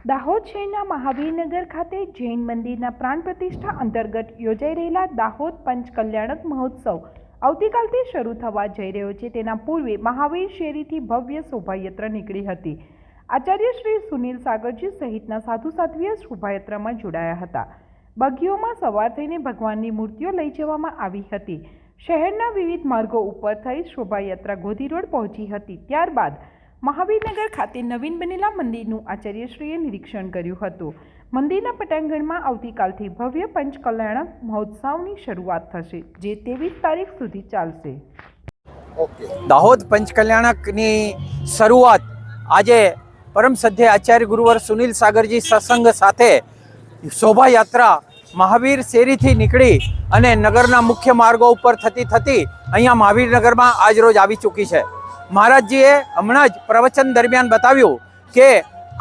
દાહોદ શહેરના મહાવીરનગર ખાતે જૈન મંદિરના પ્રાણ પ્રતિષ્ઠા અંતર્ગત યોજાઈ રહેલા દાહોદ પંચકલ્યાણક મહોત્સવ આવતીકાલથી શરૂ થવા જઈ રહ્યો છે। તેના પૂર્વે મહાવીર શેરીથી ભવ્ય શોભાયાત્રા નીકળી હતી। આચાર્ય શ્રી સુનિલ સાગરજી સહિતના સાધુ સાધ્વીઓ શોભાયાત્રામાં જોડાયા હતા। બગીઓમાં સવાર થઈને ભગવાનની મૂર્તિઓ લઈ જવામાં આવી હતી। શહેરના વિવિધ માર્ગો ઉપર થઈ શોભાયાત્રા ગોધી રોડ પહોંચી હતી। ત્યારબાદ મહાવીરનગર ખાતે નવીન બનેલા મંદિરનું આચાર્યશ્રીએ નિરીક્ષણ કર્યું હતું। મંદિરના પટાંગણમાં આવતીકાલથી ભવ્ય પંચકલ્યાણક મહોત્સવની શરૂઆત થશે, જે 23 તારીખ સુધી ચાલશે। દાહોદ પંચકલ્યાણકની શરૂઆત આજે પરમ સદ્ય આચાર્ય ગુરુવર સુનિલ સાગરજી સત્સંગ સાથે શોભાયાત્રા મહાવીર શેરીથી નીકળી અને નગરના મુખ્ય માર્ગો ઉપર થતી અહીંયા મહાવીરનગરમાં આજરોજ આવી ચૂકી છે। મહારાજજીએ હમણાં જ પ્રવચન દરમિયાન બતાવ્યું કે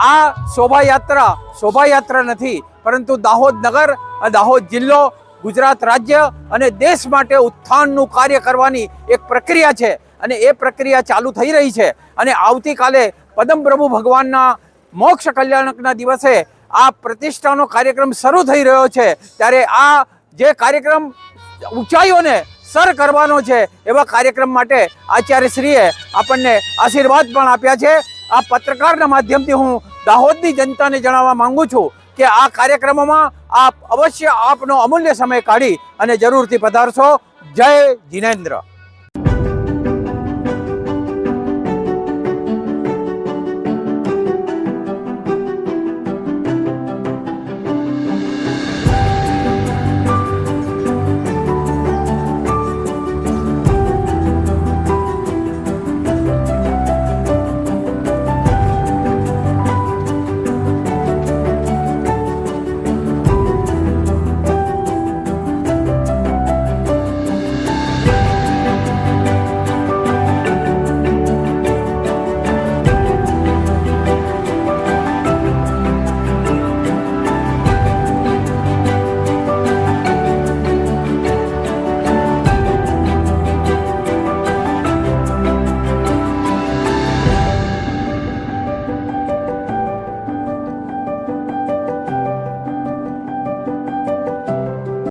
આ શોભાયાત્રા નથી, પરંતુ દાહોદ નગર, દાહોદ જિલ્લો, ગુજરાત રાજ્ય અને દેશ માટે ઉત્થાનનું કાર્ય કરવાની એક પ્રક્રિયા છે અને એ પ્રક્રિયા ચાલુ થઈ રહી છે। અને આવતીકાલે પદમપ્રભુ ભગવાનના મોક્ષ કલ્યાણકના દિવસે આ પ્રતિષ્ઠાનો કાર્યક્રમ શરૂ થઈ રહ્યો છે। ત્યારે આ જે કાર્યક્રમ ઊંચાઈઓને સર કરવાનો છે એવા કાર્યક્રમ માટે આચાર્યશ્રીએ આપણને આશીર્વાદ પણ આપ્યા છે। આ પત્રકારના માધ્યમથી હું દાહોદની જનતાને જણાવવા માંગુ છું કે આ કાર્યક્રમોમાં આપ અવશ્ય આપનો અમૂલ્ય સમય કાઢી અને જરૂરથી પધારશો। જય જિનેન્દ્ર।